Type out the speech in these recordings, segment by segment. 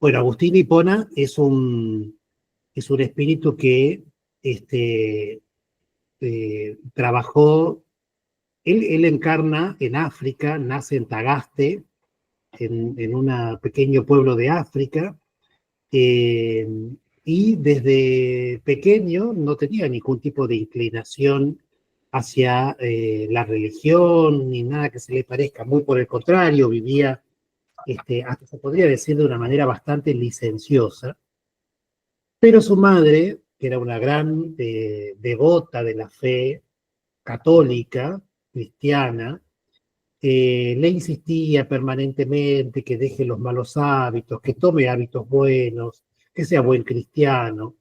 Bueno, Agustín Hipona es un espíritu que trabajó, él encarna en África, nace en Tagaste, en un pequeño pueblo de África, eh, y desde pequeño no tenía ningún tipo de inclinación hacia la religión, ni nada que se le parezca, muy por el contrario, vivía, hasta se podría decir de una manera bastante licenciosa, pero su madre, que era una gran devota de la fe católica, cristiana, le insistía permanentemente que deje los malos hábitos, que tome hábitos buenos, que sea buen cristiano.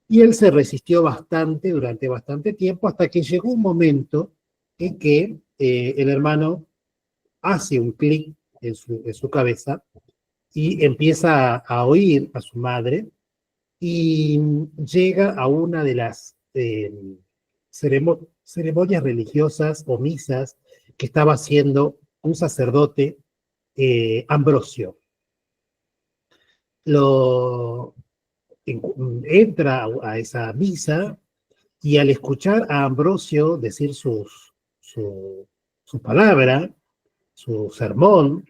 Y él se resistió bastante durante bastante tiempo hasta que llegó un momento en que el hermano hace un clic en su cabeza y empieza a oír a su madre y llega a una de las ceremonias religiosas o misas que estaba haciendo un sacerdote, Ambrosio. Lo, Entra a esa misa y al escuchar a Ambrosio decir su palabra, su sermón,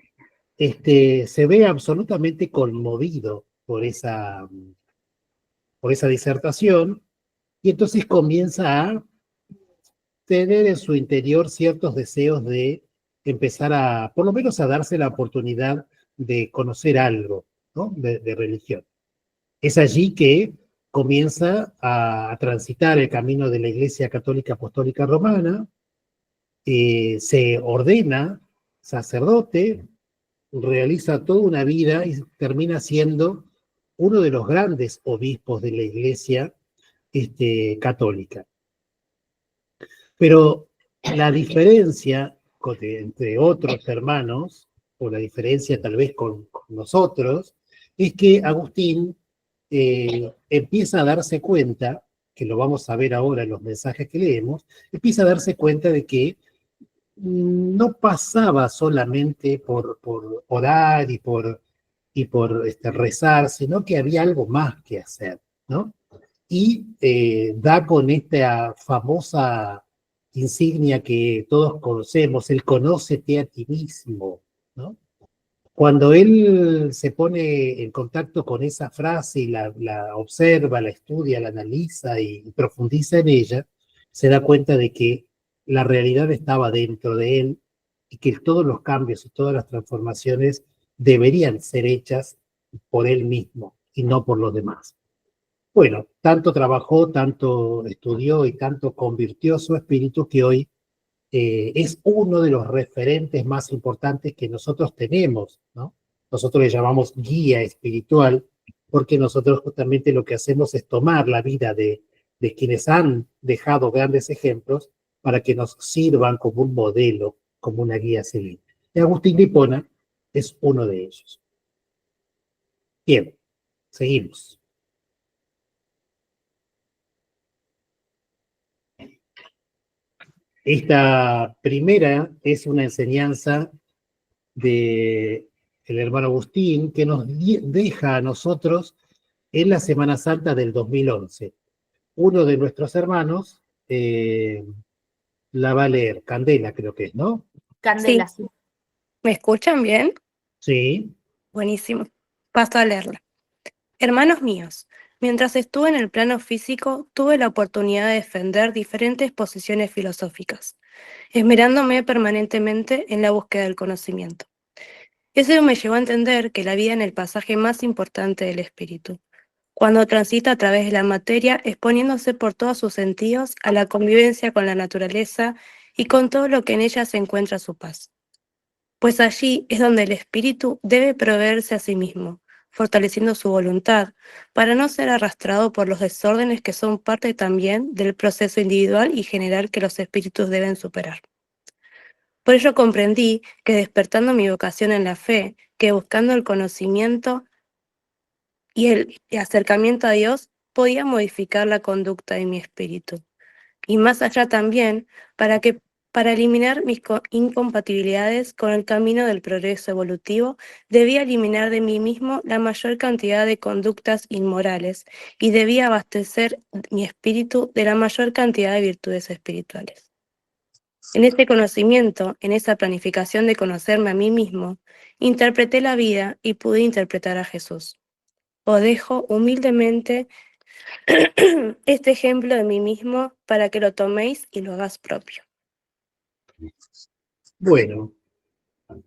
se ve absolutamente conmovido por esa disertación y entonces comienza a tener en su interior ciertos deseos de empezar a, por lo menos a darse la oportunidad de conocer algo, ¿no? De religión. Es allí que comienza a transitar el camino de la Iglesia Católica Apostólica Romana, se ordena sacerdote, realiza toda una vida y termina siendo uno de los grandes obispos de la Iglesia católica. Pero la diferencia entre otros hermanos, o la diferencia tal vez con nosotros, es que Agustín empieza a darse cuenta, que lo vamos a ver ahora en los mensajes que leemos, empieza a darse cuenta de que no pasaba solamente por orar y por rezar, sino que había algo más que hacer, ¿no? Y da con esta famosa insignia que todos conocemos, el conócete a ti mismo, ¿no? Cuando él se pone en contacto con esa frase y la observa, la estudia, la analiza y profundiza en ella, se da cuenta de que la realidad estaba dentro de él y que todos los cambios y todas las transformaciones deberían ser hechas por él mismo y no por los demás. Bueno, tanto trabajó, tanto estudió y tanto convirtió su espíritu que hoy es uno de los referentes más importantes que nosotros tenemos, ¿no? Nosotros le llamamos guía espiritual porque nosotros justamente lo que hacemos es tomar la vida de quienes han dejado grandes ejemplos para que nos sirvan como un modelo, como una guía a seguir. Y Agustín de Hipona es uno de ellos. Bien, seguimos. Esta primera es una enseñanza de el hermano Agustín que nos deja a nosotros en la Semana Santa del 2011. Uno de nuestros hermanos la va a leer, Candela creo que es, ¿no? Candela, sí. ¿Me escuchan bien? Sí. Buenísimo. Paso a leerla. Hermanos míos, mientras estuve en el plano físico, tuve la oportunidad de defender diferentes posiciones filosóficas, esmerándome permanentemente en la búsqueda del conocimiento. Eso me llevó a entender que la vida en el pasaje más importante del espíritu, cuando transita a través de la materia, exponiéndose por todos sus sentidos a la convivencia con la naturaleza y con todo lo que en ella se encuentra su paz. Pues allí es donde el espíritu debe proveerse a sí mismo, fortaleciendo su voluntad, para no ser arrastrado por los desórdenes que son parte también del proceso individual y general que los espíritus deben superar. Por ello comprendí que despertando mi vocación en la fe, que buscando el conocimiento y el acercamiento a Dios, podía modificar la conducta de mi espíritu. Y más allá también, para Para eliminar mis incompatibilidades con el camino del progreso evolutivo, debía eliminar de mí mismo la mayor cantidad de conductas inmorales y debía abastecer mi espíritu de la mayor cantidad de virtudes espirituales. En este conocimiento, en esa planificación de conocerme a mí mismo, interpreté la vida y pude interpretar a Jesús. Os dejo humildemente este ejemplo de mí mismo para que lo toméis y lo hagáis propio. Bueno,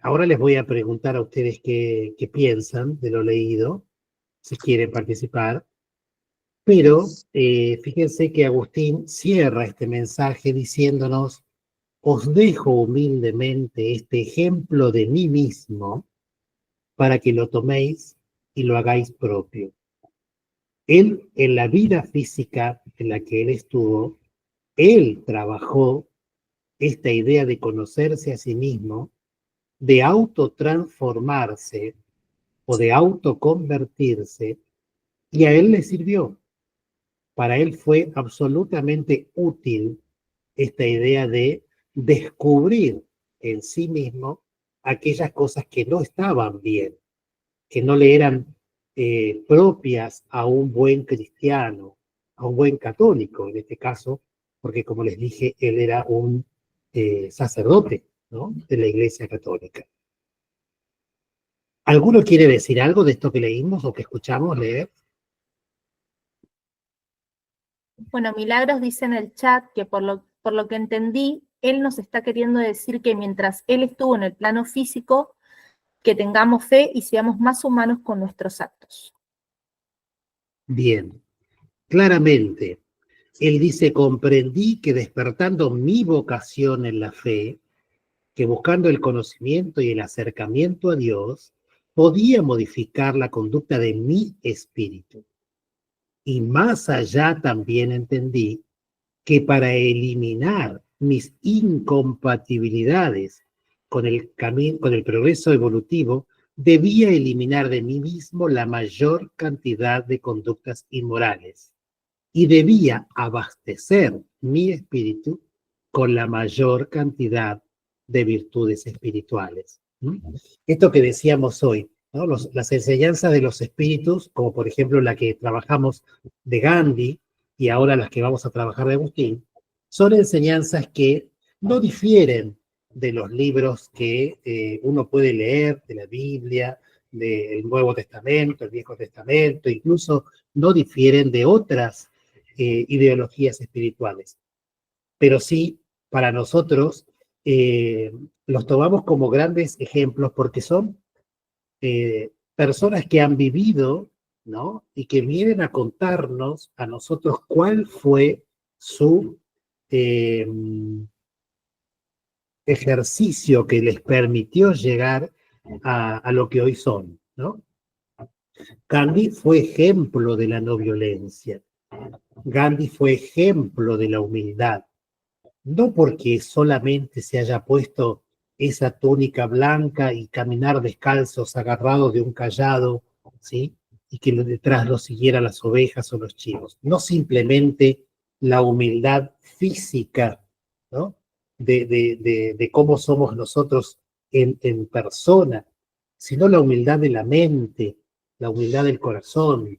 ahora les voy a preguntar a ustedes qué piensan de lo leído, si quieren participar, pero fíjense que Agustín cierra este mensaje diciéndonos: os dejo humildemente este ejemplo de mí mismo para que lo toméis y lo hagáis propio. Él, en la vida física en la que él estuvo, él trabajó esta idea de conocerse a sí mismo, de autotransformarse o de autoconvertirse, y a él le sirvió. Para él fue absolutamente útil esta idea de descubrir en sí mismo aquellas cosas que no estaban bien, que no le eran propias a un buen cristiano, a un buen católico en este caso, porque como les dije, él era un sacerdote, ¿no?, de la Iglesia Católica. ¿Alguno quiere decir algo de esto que leímos o que escuchamos leer? Bueno, Milagros dice en el chat que por lo que entendí, él nos está queriendo decir que mientras él estuvo en el plano físico, que tengamos fe y seamos más humanos con nuestros actos. Bien, claramente, él dice: comprendí que despertando mi vocación en la fe, que buscando el conocimiento y el acercamiento a Dios, podía modificar la conducta de mi espíritu. Y más allá también entendí que para eliminar mis incompatibilidades con el progreso evolutivo, debía eliminar de mí mismo la mayor cantidad de conductas inmorales y debía abastecer mi espíritu con la mayor cantidad de virtudes espirituales. Esto que decíamos hoy, ¿no?, las enseñanzas de los espíritus, como por ejemplo la que trabajamos de Gandhi y ahora las que vamos a trabajar de Agustín, son enseñanzas que no difieren de los libros que uno puede leer, de la Biblia, del Nuevo Testamento, el Viejo Testamento, incluso no difieren de otras ideologías espirituales. Pero sí, para nosotros, los tomamos como grandes ejemplos porque son personas que han vivido, ¿no?, y que vienen a contarnos a nosotros cuál fue su ejercicio que les permitió llegar a lo que hoy son, ¿no? Gandhi fue ejemplo de la no violencia. Gandhi fue ejemplo de la humildad. No porque solamente se haya puesto esa túnica blanca y caminar descalzos, agarrados de un cayado, ¿sí?, y que detrás lo siguieran las ovejas o los chivos. No simplemente la humildad física, ¿no?, de cómo somos nosotros en persona, sino la humildad de la mente, la humildad del corazón,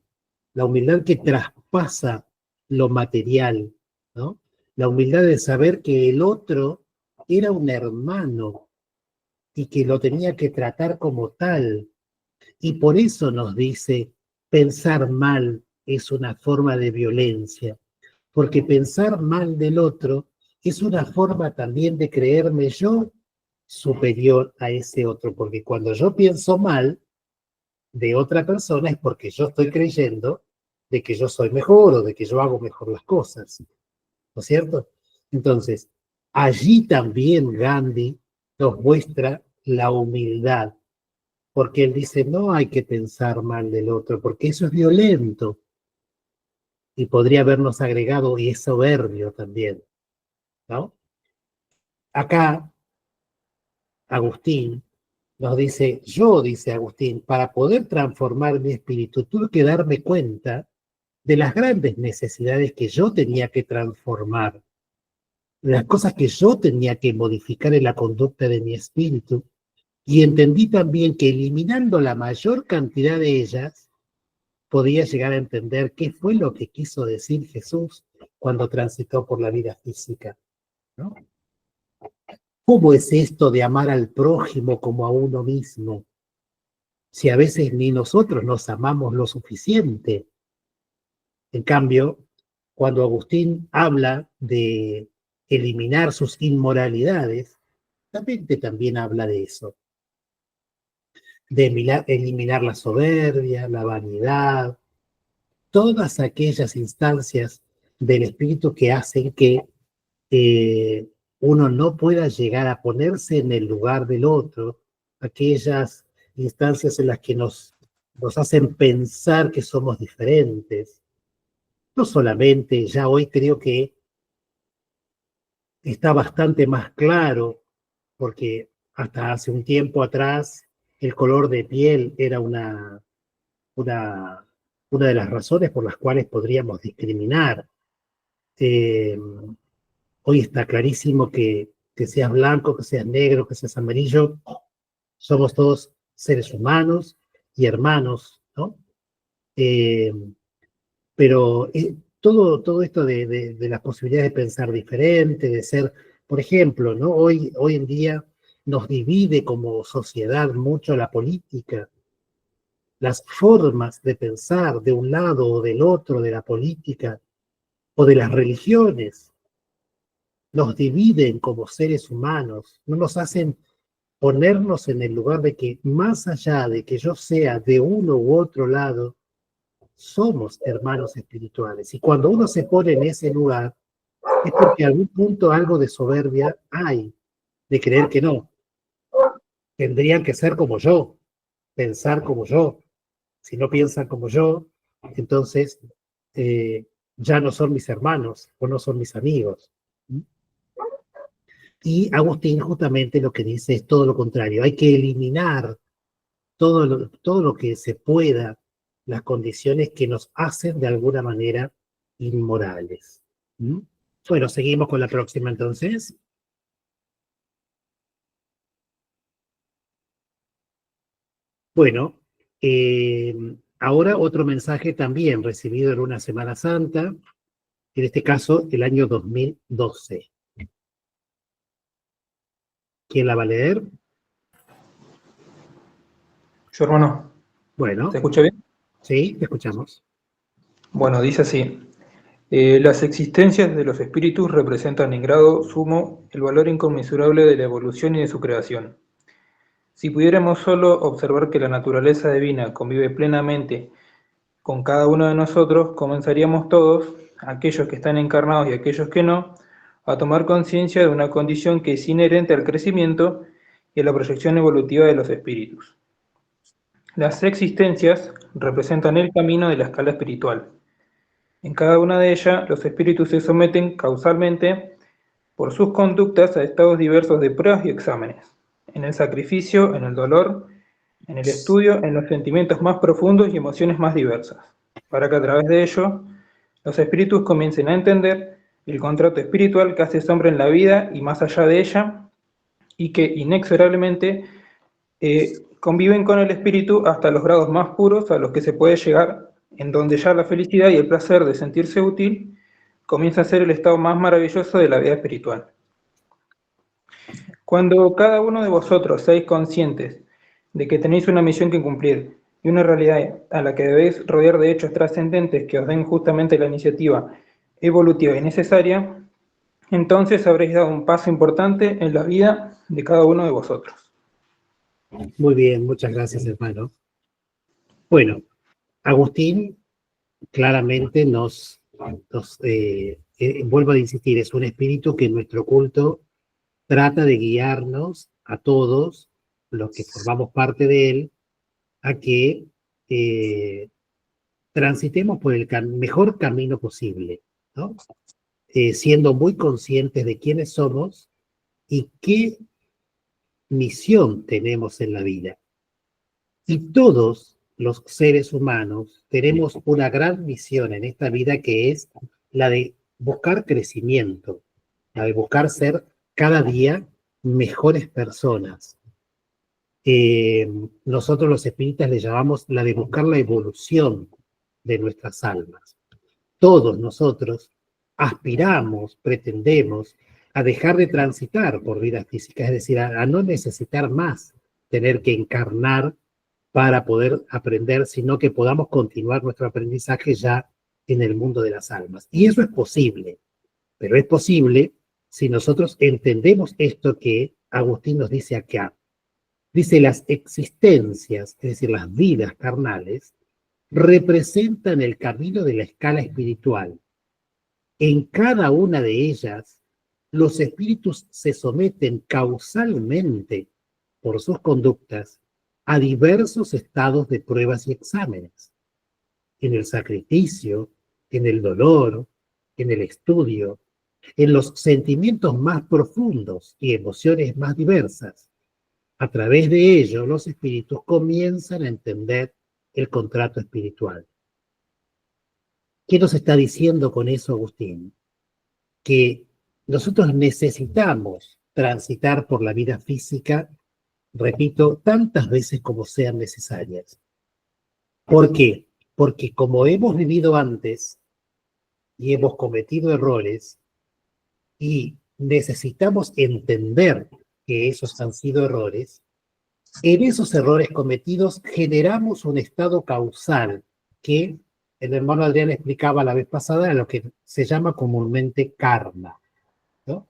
la humildad que traspasa lo material, ¿no? La humildad de saber que el otro era un hermano y que lo tenía que tratar como tal. Y por eso nos dice: pensar mal es una forma de violencia, porque pensar mal del otro es una forma también de creerme yo superior a ese otro, porque cuando yo pienso mal de otra persona es porque yo estoy creyendo de que yo soy mejor o de que yo hago mejor las cosas, ¿no es cierto? Entonces, allí también Gandhi nos muestra la humildad, porque él dice: no hay que pensar mal del otro, porque eso es violento. Y podría habernos agregado: y es soberbio también, ¿no? Acá, Agustín nos dice: yo, dice Agustín, para poder transformar mi espíritu, tuve que darme cuenta de las grandes necesidades que yo tenía que transformar. de las cosas que yo tenía que modificar en la conducta de mi espíritu, y entendí también que eliminando la mayor cantidad de ellas, podía llegar a entender qué fue lo que quiso decir Jesús cuando transitó por la vida física, ¿no? ¿Cómo es esto de amar al prójimo como a uno mismo? Si a veces ni nosotros nos amamos lo suficiente. En cambio, cuando Agustín habla de eliminar sus inmoralidades, también habla de eso, de eliminar la soberbia, la vanidad, todas aquellas instancias del espíritu que hacen que uno no pueda llegar a ponerse en el lugar del otro, aquellas instancias en las que nos hacen pensar que somos diferentes. No solamente, ya hoy creo que está bastante más claro, porque hasta hace un tiempo atrás el color de piel era una de las razones por las cuales podríamos discriminar. Hoy está clarísimo que seas blanco, que seas negro, que seas amarillo, somos todos seres humanos y hermanos, ¿no? Pero todo esto de las posibilidades de pensar diferente, de ser, por ejemplo, ¿no? Hoy en día nos divide como sociedad mucho la política, las formas de pensar de un lado o del otro de la política o de las religiones, nos dividen como seres humanos, no nos hacen ponernos en el lugar de que más allá de que yo sea de uno u otro lado, somos hermanos espirituales. Y cuando uno se pone en ese lugar, es porque a algún punto algo de soberbia hay, de creer que no. Tendrían que ser como yo, pensar como yo. Si no piensan como yo, entonces ya no son mis hermanos o no son mis amigos. Y Agustín justamente lo que dice es todo lo contrario. Hay que eliminar todo lo que se pueda, las condiciones que nos hacen de alguna manera inmorales. ¿Mm? Bueno, seguimos con la próxima entonces. Bueno, ahora otro mensaje también recibido en una Semana Santa, en este caso el año 2012. ¿Quién la va a leer? Yo, hermano, Bueno, ¿se escucha bien? sí, te escuchamos. Bueno, dice así. Las existencias de los espíritus representan en grado sumo el valor inconmensurable de la evolución y de su creación. Si pudiéramos solo observar que la naturaleza divina convive plenamente con cada uno de nosotros, comenzaríamos todos, aquellos que están encarnados y aquellos que no, a tomar conciencia de una condición que es inherente al crecimiento y a la proyección evolutiva de los espíritus. Las existencias representan el camino de la escala espiritual. En cada una de ellas, los espíritus se someten causalmente por sus conductas a estados diversos de pruebas y exámenes, en el sacrificio, en el dolor, en el estudio, en los sentimientos más profundos y emociones más diversas, para que a través de ello los espíritus comiencen a entender el contrato espiritual que hace sombra en la vida y más allá de ella, y que inexorablemente conviven con el espíritu hasta los grados más puros a los que se puede llegar, en donde ya la felicidad y el placer de sentirse útil comienza a ser el estado más maravilloso de la vida espiritual. Cuando cada uno de vosotros seáis conscientes de que tenéis una misión que cumplir y una realidad a la que debéis rodear de hechos trascendentes que os den justamente la iniciativa evolutiva y necesaria, entonces habréis dado un paso importante en la vida de cada uno de vosotros. Muy bien, muchas gracias, hermano. Bueno, Agustín claramente vuelvo a insistir, es un espíritu que en nuestro culto trata de guiarnos a todos los que formamos parte de él a que transitemos por el mejor camino posible, ¿no? Siendo muy conscientes de quiénes somos y qué misión tenemos en la vida. Y todos los seres humanos tenemos una gran misión en esta vida que es la de buscar crecimiento, la de buscar ser cada día mejores personas. Nosotros los espíritas le llamamos la de buscar la evolución de nuestras almas. Todos nosotros aspiramos, pretendemos a dejar de transitar por vidas físicas, es decir, a no necesitar más tener que encarnar para poder aprender, sino que podamos continuar nuestro aprendizaje ya en el mundo de las almas. Y eso es posible, pero es posible si nosotros entendemos esto que Agustín nos dice acá. Dice, las existencias, es decir, las vidas carnales, representan el camino de la escala espiritual. En cada una de ellas, los espíritus se someten causalmente por sus conductas a diversos estados de pruebas y exámenes. En el sacrificio, en el dolor, en el estudio, en los sentimientos más profundos y emociones más diversas. A través de ello, los espíritus comienzan a entender el contrato espiritual. ¿Qué nos está diciendo con eso Agustín? Que nosotros necesitamos transitar por la vida física, repito, tantas veces como sean necesarias. ¿Por qué? Porque como hemos vivido antes y hemos cometido errores y necesitamos entender que esos han sido errores, en esos errores cometidos generamos un estado causal que el hermano Adrián explicaba la vez pasada, lo que se llama comúnmente karma, ¿no?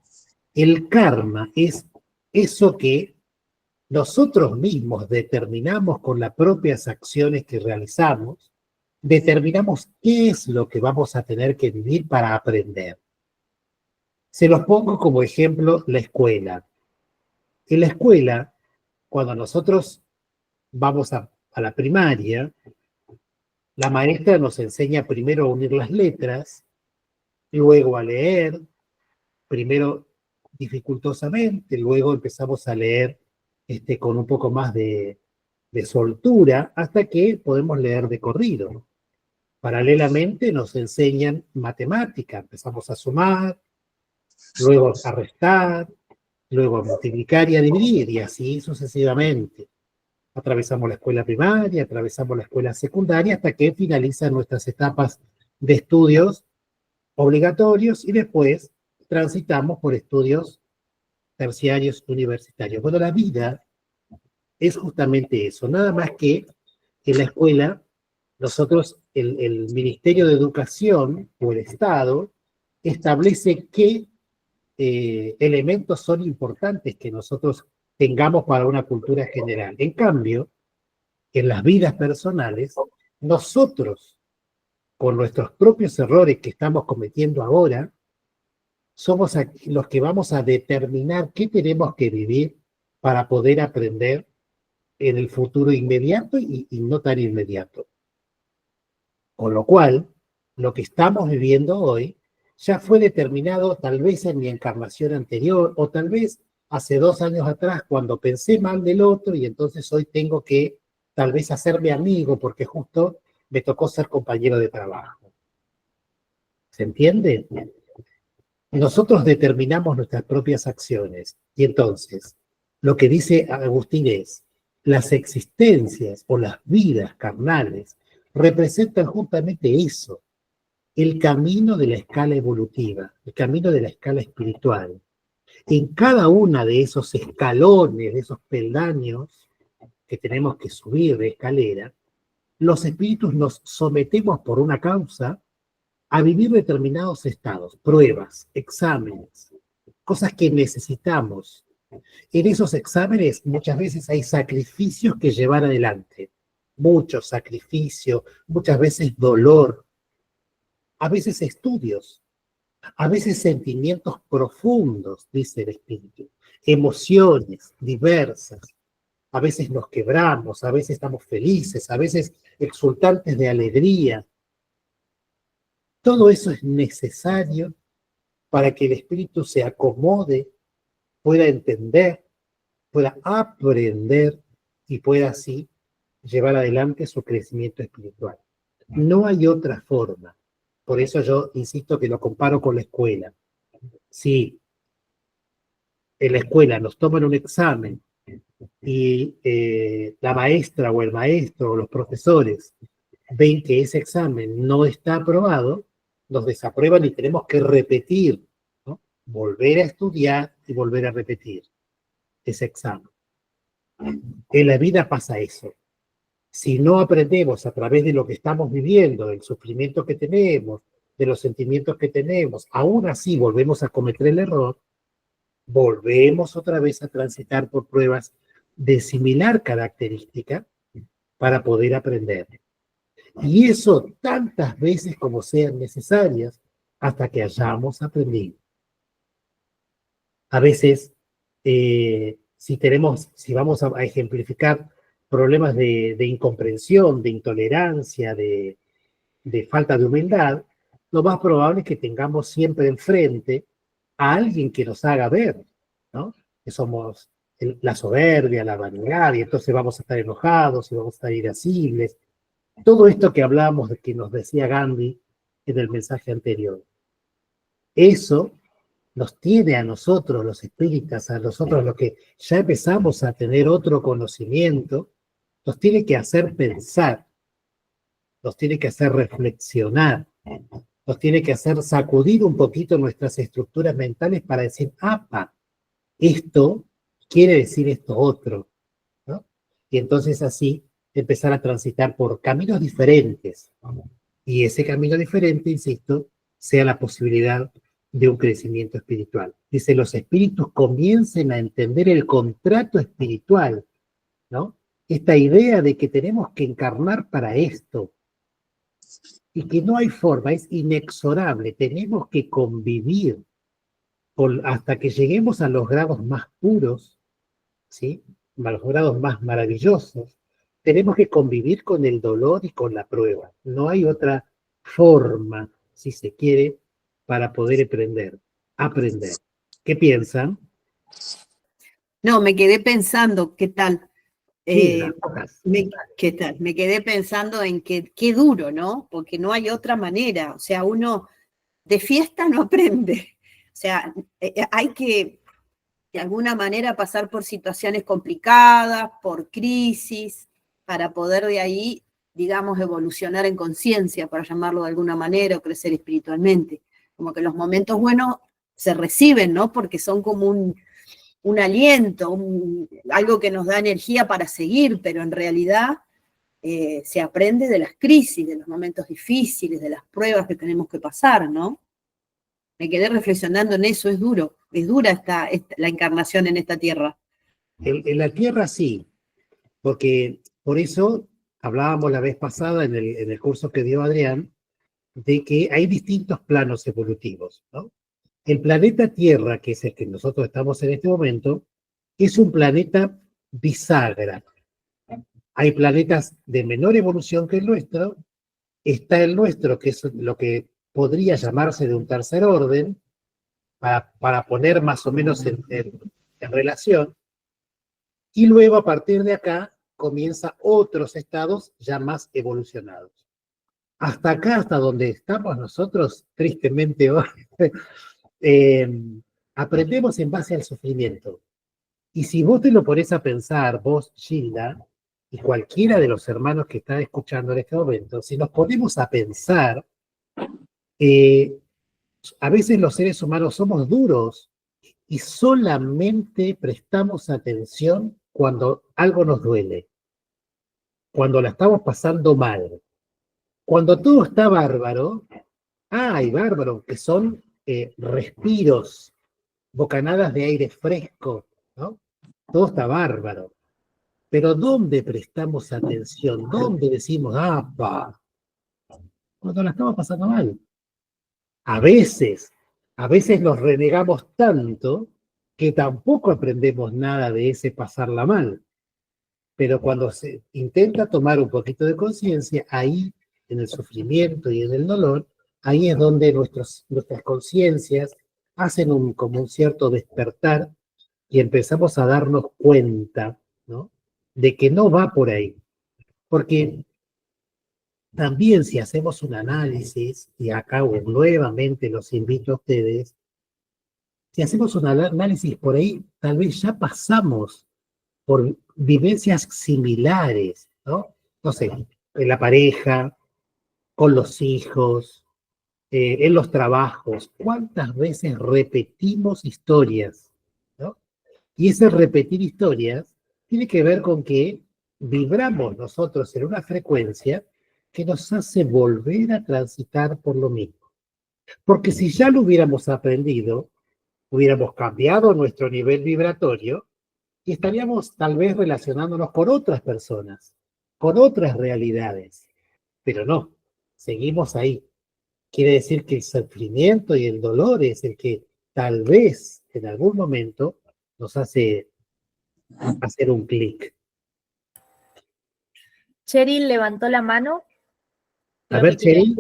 El karma es eso que nosotros mismos determinamos con las propias acciones que realizamos, determinamos qué es lo que vamos a tener que vivir para aprender. Se los pongo como ejemplo la escuela. En la escuela, cuando nosotros vamos a la primaria, la maestra nos enseña primero a unir las letras, luego a leer, primero dificultosamente, luego empezamos a leer con un poco más de soltura, hasta que podemos leer de corrido. Paralelamente nos enseñan matemática, empezamos a sumar, luego a restar, luego a multiplicar y a dividir, y así sucesivamente. Atravesamos la escuela primaria, atravesamos la escuela secundaria, hasta que finalizan nuestras etapas de estudios obligatorios y después transitamos por estudios terciarios universitarios. Bueno, la vida es justamente eso, nada más que en la escuela nosotros, el Ministerio de Educación o el Estado establece qué elementos son importantes que nosotros tengamos para una cultura general. En cambio, en las vidas personales, nosotros, con nuestros propios errores que estamos cometiendo ahora, somos los que vamos a determinar qué tenemos que vivir para poder aprender en el futuro inmediato y no tan inmediato. Con lo cual, lo que estamos viviendo hoy ya fue determinado tal vez en mi encarnación anterior o tal vez hace 2 años atrás cuando pensé mal del otro y entonces hoy tengo que tal vez hacerme amigo porque justo me tocó ser compañero de trabajo. ¿Se entiende? Nosotros determinamos nuestras propias acciones y entonces lo que dice Agustín es, las existencias o las vidas carnales representan justamente eso, el camino de la escala evolutiva, el camino de la escala espiritual. En cada una de esos escalones, de esos peldaños que tenemos que subir de escalera, los espíritus nos sometemos por una causa a vivir determinados estados, pruebas, exámenes, cosas que necesitamos. En esos exámenes muchas veces hay sacrificios que llevar adelante, mucho sacrificio, muchas veces dolor, a veces estudios, a veces sentimientos profundos, dice el espíritu, emociones diversas. A veces nos quebramos, a veces estamos felices, a veces exultantes de alegría. Todo eso es necesario para que el espíritu se acomode, pueda entender, pueda aprender y pueda así llevar adelante su crecimiento espiritual. No hay otra forma. Por eso yo insisto que lo comparo con la escuela. Sí, en la escuela nos toman un examen y la maestra o el maestro o los profesores ven que ese examen no está aprobado, nos desaprueban y tenemos que repetir, ¿no? Volver a estudiar y volver a repetir ese examen. En la vida pasa eso. Si no aprendemos a través de lo que estamos viviendo, del sufrimiento que tenemos, de los sentimientos que tenemos, aún así volvemos a cometer el error, volvemos otra vez a transitar por pruebas de similar característica para poder aprender. Y eso tantas veces como sean necesarias hasta que hayamos aprendido. A veces, si vamos a ejemplificar problemas de incomprensión, de intolerancia, de falta de humildad, lo más probable es que tengamos siempre enfrente a alguien que nos haga ver, ¿no? Que somos la soberbia, la vanidad, y entonces vamos a estar enojados y vamos a estar irascibles. Todo esto que hablábamos de que nos decía Gandhi en el mensaje anterior. Eso nos tiene a nosotros, los espíritas, a nosotros los que ya empezamos a tener otro conocimiento, nos tiene que hacer pensar, nos tiene que hacer reflexionar, nos tiene que hacer sacudir un poquito nuestras estructuras mentales para decir, apa, esto quiere decir esto otro, ¿no? Y entonces así empezar a transitar por caminos diferentes. Y ese camino diferente, insisto, sea la posibilidad de un crecimiento espiritual. Dice, los espíritus comiencen a entender el contrato espiritual, ¿no? Esta idea de que tenemos que encarnar para esto y que no hay forma, es inexorable, tenemos que convivir hasta que lleguemos a los grados más puros, ¿sí? A los grados más maravillosos. Tenemos que convivir con el dolor y con la prueba. No hay otra forma, si se quiere, para poder aprender. ¿Qué piensan? No, me quedé pensando, ¿qué tal? Sí, ¿Qué tal? Me quedé pensando en que qué duro, ¿no? Porque no hay otra manera. O sea, uno de fiesta no aprende. O sea, hay que de alguna manera pasar por situaciones complicadas, por crisis, para poder de ahí, digamos, evolucionar en conciencia, para llamarlo de alguna manera, o crecer espiritualmente. Como que los momentos buenos se reciben, ¿no? Porque son como un aliento, algo que nos da energía para seguir, pero en realidad se aprende de las crisis, de los momentos difíciles, de las pruebas que tenemos que pasar, ¿no? Me quedé reflexionando en eso, es dura la encarnación en esta tierra. En la Tierra sí, porque por eso hablábamos la vez pasada en el curso que dio Adrián, de que hay distintos planos evolutivos, ¿no? El planeta Tierra, que es el que nosotros estamos en este momento, es un planeta bisagra. Hay planetas de menor evolución que el nuestro, está el nuestro, que es lo que podría llamarse de un tercer orden, para poner más o menos en relación, y luego a partir de acá comienza otros estados ya más evolucionados. Hasta acá, hasta donde estamos nosotros, tristemente hoy, aprendemos en base al sufrimiento. Y si vos te lo pones a pensar, vos, Gilda, y cualquiera de los hermanos que están escuchando en este momento, si nos ponemos a pensar, a veces los seres humanos somos duros y solamente prestamos atención cuando algo nos duele, cuando la estamos pasando mal. Cuando todo está bárbaro, bárbaro, que son respiros, bocanadas de aire fresco, ¿no? Todo está bárbaro. Pero ¿dónde prestamos atención? ¿Dónde decimos, cuando la estamos pasando mal? A veces nos renegamos tanto que tampoco aprendemos nada de ese pasarla mal. Pero cuando se intenta tomar un poquito de conciencia, ahí, en el sufrimiento y en el dolor, ahí es donde nuestras conciencias hacen como un cierto despertar y empezamos a darnos cuenta, ¿no?, de que no va por ahí. Porque también si hacemos un análisis, y acá nuevamente los invito a ustedes, si hacemos un análisis por ahí, tal vez ya pasamos por vivencias similares, ¿no? No sé, en la pareja, con los hijos, en los trabajos. ¿Cuántas veces repetimos historias, ¿no? Y ese repetir historias tiene que ver con que vibramos nosotros en una frecuencia que nos hace volver a transitar por lo mismo. Porque si ya lo hubiéramos aprendido, hubiéramos cambiado nuestro nivel vibratorio y estaríamos tal vez relacionándonos con otras personas, con otras realidades. Pero no, seguimos ahí. Quiere decir que el sufrimiento y el dolor es el que tal vez en algún momento nos hace hacer un clic. Cheryl levantó la mano. A ver, Cheryl.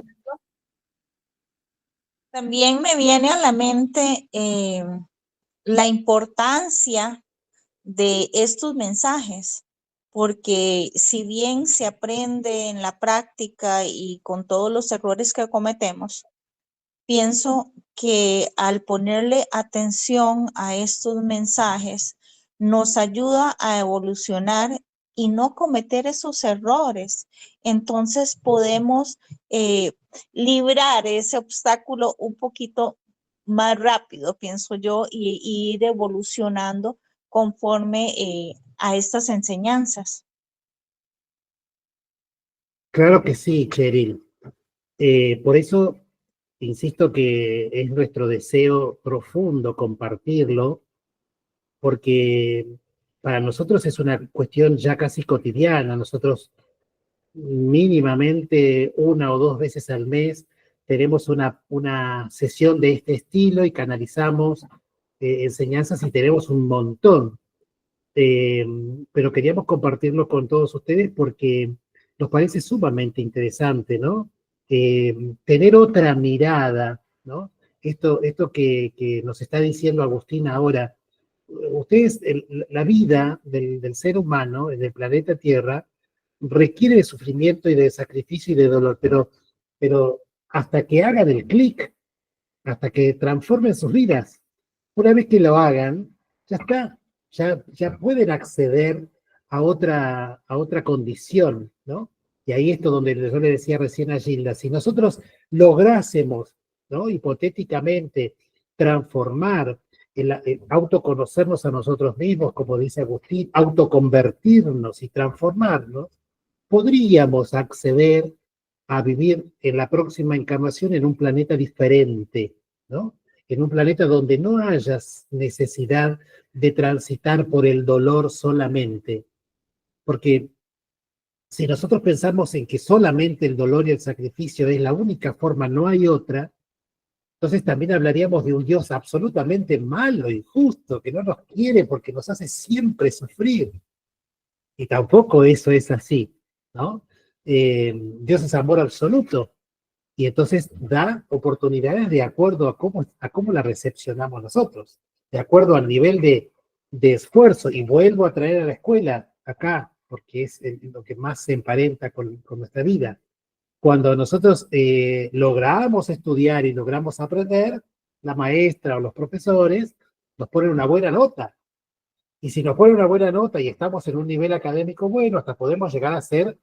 También me viene a la mente la importancia de estos mensajes, porque si bien se aprende en la práctica y con todos los errores que cometemos, pienso que al ponerle atención a estos mensajes nos ayuda a evolucionar y no cometer esos errores. Entonces podemos librar ese obstáculo un poquito más rápido, pienso yo, y ir evolucionando conforme a estas enseñanzas. Claro que sí, Cheryl. Por eso insisto que es nuestro deseo profundo compartirlo, porque para nosotros es una cuestión ya casi cotidiana. Nosotros mínimamente 1 o 2 veces al mes tenemos una sesión de este estilo y canalizamos enseñanzas y tenemos un montón. Pero queríamos compartirlo con todos ustedes porque nos parece sumamente interesante, ¿no? Tener otra mirada, ¿no? Esto que nos está diciendo Agustín ahora, ustedes, la vida del ser humano en el planeta Tierra requiere de sufrimiento y de sacrificio y de dolor, pero hasta que hagan el clic, hasta que transformen sus vidas, una vez que lo hagan, ya está, ya pueden acceder a otra condición, ¿no? Y ahí esto donde yo le decía recién a Gilda, si nosotros lográsemos, ¿no? Hipotéticamente, transformar, el autoconocernos a nosotros mismos, como dice Agustín, autoconvertirnos y transformarnos, podríamos acceder a vivir en la próxima encarnación en un planeta diferente, ¿no? En un planeta donde no haya necesidad de transitar por el dolor solamente. Porque si nosotros pensamos en que solamente el dolor y el sacrificio es la única forma, no hay otra, entonces también hablaríamos de un Dios absolutamente malo, injusto, que no nos quiere porque nos hace siempre sufrir. Y tampoco eso es así, ¿no? Dios es amor absoluto. Y entonces da oportunidades de acuerdo a cómo la recepcionamos nosotros, de acuerdo al nivel de esfuerzo. Y vuelvo a traer a la escuela acá, porque es lo que más se emparenta con nuestra vida. Cuando nosotros logramos estudiar y logramos aprender, la maestra o los profesores nos ponen una buena nota. Y si nos ponen una buena nota y estamos en un nivel académico bueno, hasta podemos llegar a ser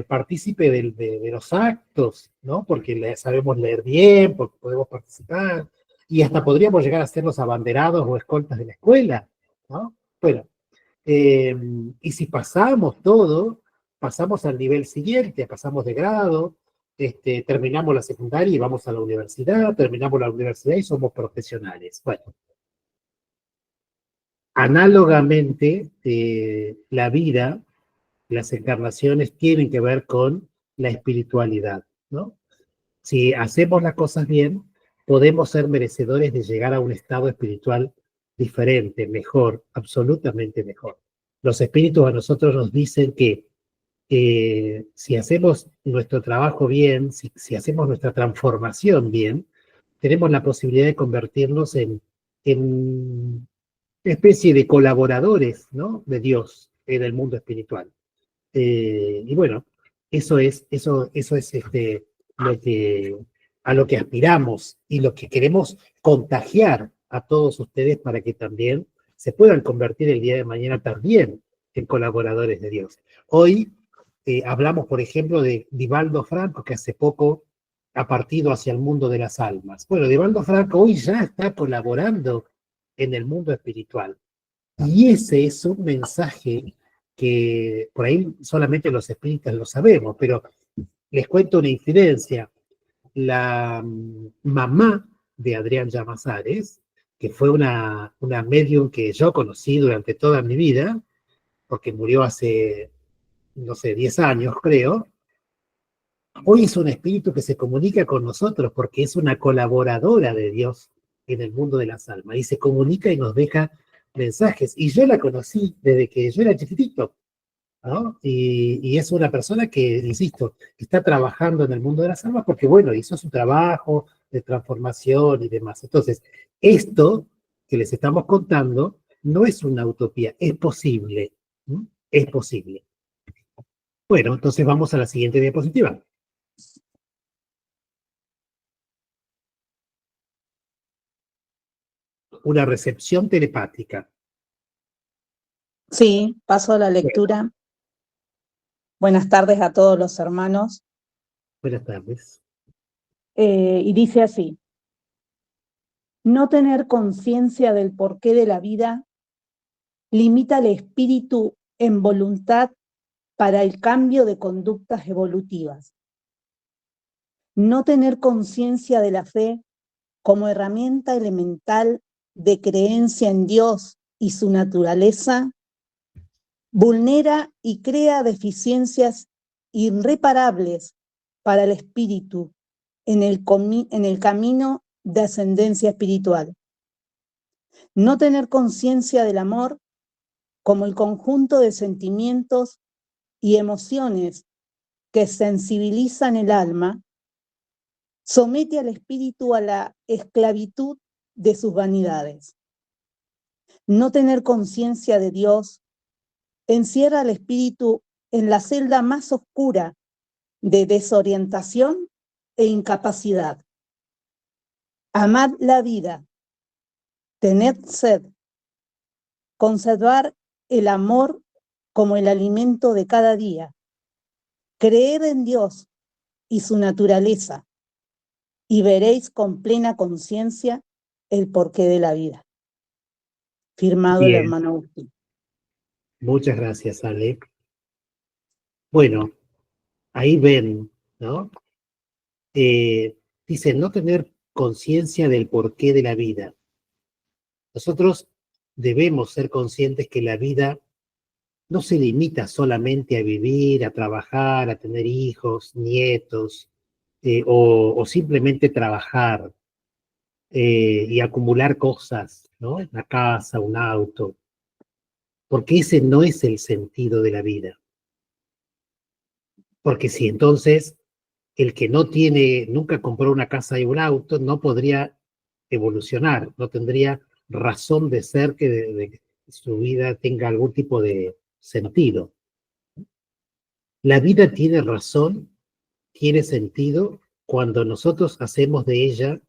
partícipe de los actos, ¿no? Porque sabemos leer bien, porque podemos participar, y hasta podríamos llegar a ser los abanderados o escoltas de la escuela, ¿no? Bueno, y si pasamos todo, pasamos al nivel siguiente, pasamos de grado, terminamos la secundaria y vamos a la universidad, terminamos la universidad y somos profesionales. Bueno, análogamente, la vida, las encarnaciones tienen que ver con la espiritualidad, ¿no? Si hacemos las cosas bien, podemos ser merecedores de llegar a un estado espiritual diferente, mejor, absolutamente mejor. Los espíritus a nosotros nos dicen que si hacemos nuestro trabajo bien, si hacemos nuestra transformación bien, tenemos la posibilidad de convertirnos en especie de colaboradores, ¿no? De Dios en el mundo espiritual. Y bueno, eso es a lo que aspiramos y lo que queremos contagiar a todos ustedes para que también se puedan convertir el día de mañana también en colaboradores de Dios. Hoy hablamos, por ejemplo, de Divaldo Franco, que hace poco ha partido hacia el mundo de las almas. Bueno, Divaldo Franco hoy ya está colaborando en el mundo espiritual. Y ese es un mensaje que por ahí solamente los espíritas lo sabemos, pero les cuento una infidencia. La mamá de Adrián Llamazares, que fue una medium que yo conocí durante toda mi vida, porque murió hace, no sé, 10 años, creo, hoy es un espíritu que se comunica con nosotros porque es una colaboradora de Dios en el mundo de las almas y se comunica y nos deja mensajes. Y yo la conocí desde que yo era chiquitito, ¿no? Y es una persona que, insisto, está trabajando en el mundo de las almas porque, bueno, hizo su trabajo de transformación y demás. Entonces, esto que les estamos contando no es una utopía, es posible. ¿Mm? Es posible. Bueno, entonces vamos a la siguiente diapositiva. Una recepción telepática. Sí, paso a la lectura. Buenas tardes a todos los hermanos. Buenas tardes. Y dice así: no tener conciencia del porqué de la vida limita al espíritu en voluntad para el cambio de conductas evolutivas. No tener conciencia de la fe como herramienta elemental de creencia en Dios y su naturaleza vulnera y crea deficiencias irreparables para el espíritu en el camino de ascendencia espiritual. No tener conciencia del amor como el conjunto de sentimientos y emociones que sensibilizan el alma somete al espíritu a la esclavitud de sus vanidades. No tener conciencia de Dios encierra al espíritu en la celda más oscura de desorientación e incapacidad. Amad la vida, tened sed, conservar el amor como el alimento de cada día, creed en Dios y su naturaleza, y veréis con plena conciencia el porqué de la vida. Firmado el Bien. hermano Agustín. Muchas gracias, Ale. Bueno, ahí ven, ¿no? Dice, no tener conciencia del porqué de la vida. Nosotros debemos ser conscientes que la vida no se limita solamente a vivir, a trabajar, a tener hijos, nietos, o simplemente trabajar y acumular cosas, ¿no? Una casa, un auto, porque ese no es el sentido de la vida. Porque si entonces el que no tiene, nunca compró una casa y un auto, no podría evolucionar, no tendría razón de ser que su vida tenga algún tipo de sentido. La vida tiene razón, tiene sentido cuando nosotros hacemos de ella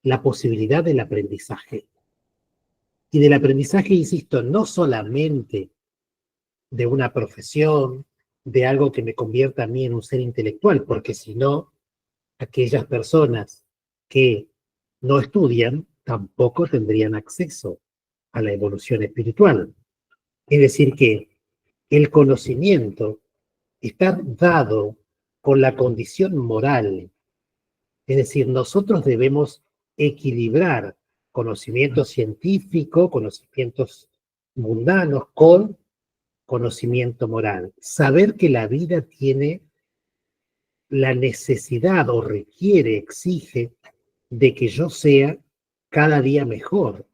la posibilidad del aprendizaje. Y del aprendizaje, insisto, no solamente de una profesión, de algo que me convierta a mí en un ser intelectual, porque si no, aquellas personas que no estudian tampoco tendrían acceso a la evolución espiritual. Es decir, que el conocimiento está dado con la condición moral. Es decir, nosotros debemos equilibrar conocimiento científico, conocimientos mundanos con conocimiento moral. Saber que la vida tiene la necesidad o requiere, exige de que yo sea cada día mejor,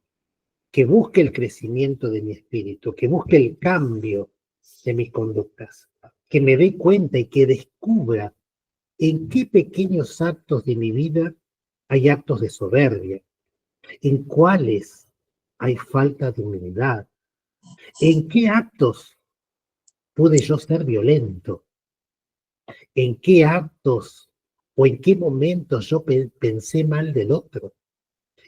que busque el crecimiento de mi espíritu, que busque el cambio de mis conductas, que me dé cuenta y que descubra en qué pequeños actos de mi vida hay actos de soberbia, en cuáles hay falta de humildad, en qué actos pude yo ser violento, en qué actos o en qué momentos yo pensé mal del otro.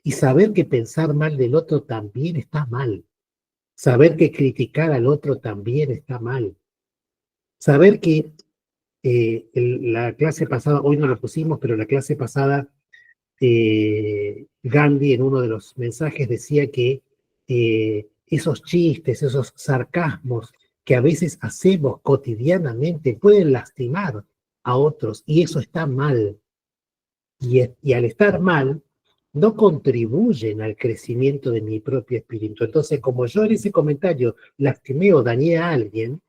Y saber que pensar mal del otro también está mal. Saber que criticar al otro también está mal. Saber que la clase pasada, hoy no lo pusimos, pero la clase pasada, Gandhi en uno de los mensajes decía que esos chistes, esos sarcasmos que a veces hacemos cotidianamente pueden lastimar a otros y eso está mal. Y al estar mal, no contribuyen al crecimiento de mi propio espíritu. Entonces, como yo en ese comentario lastimé o dañé a alguien,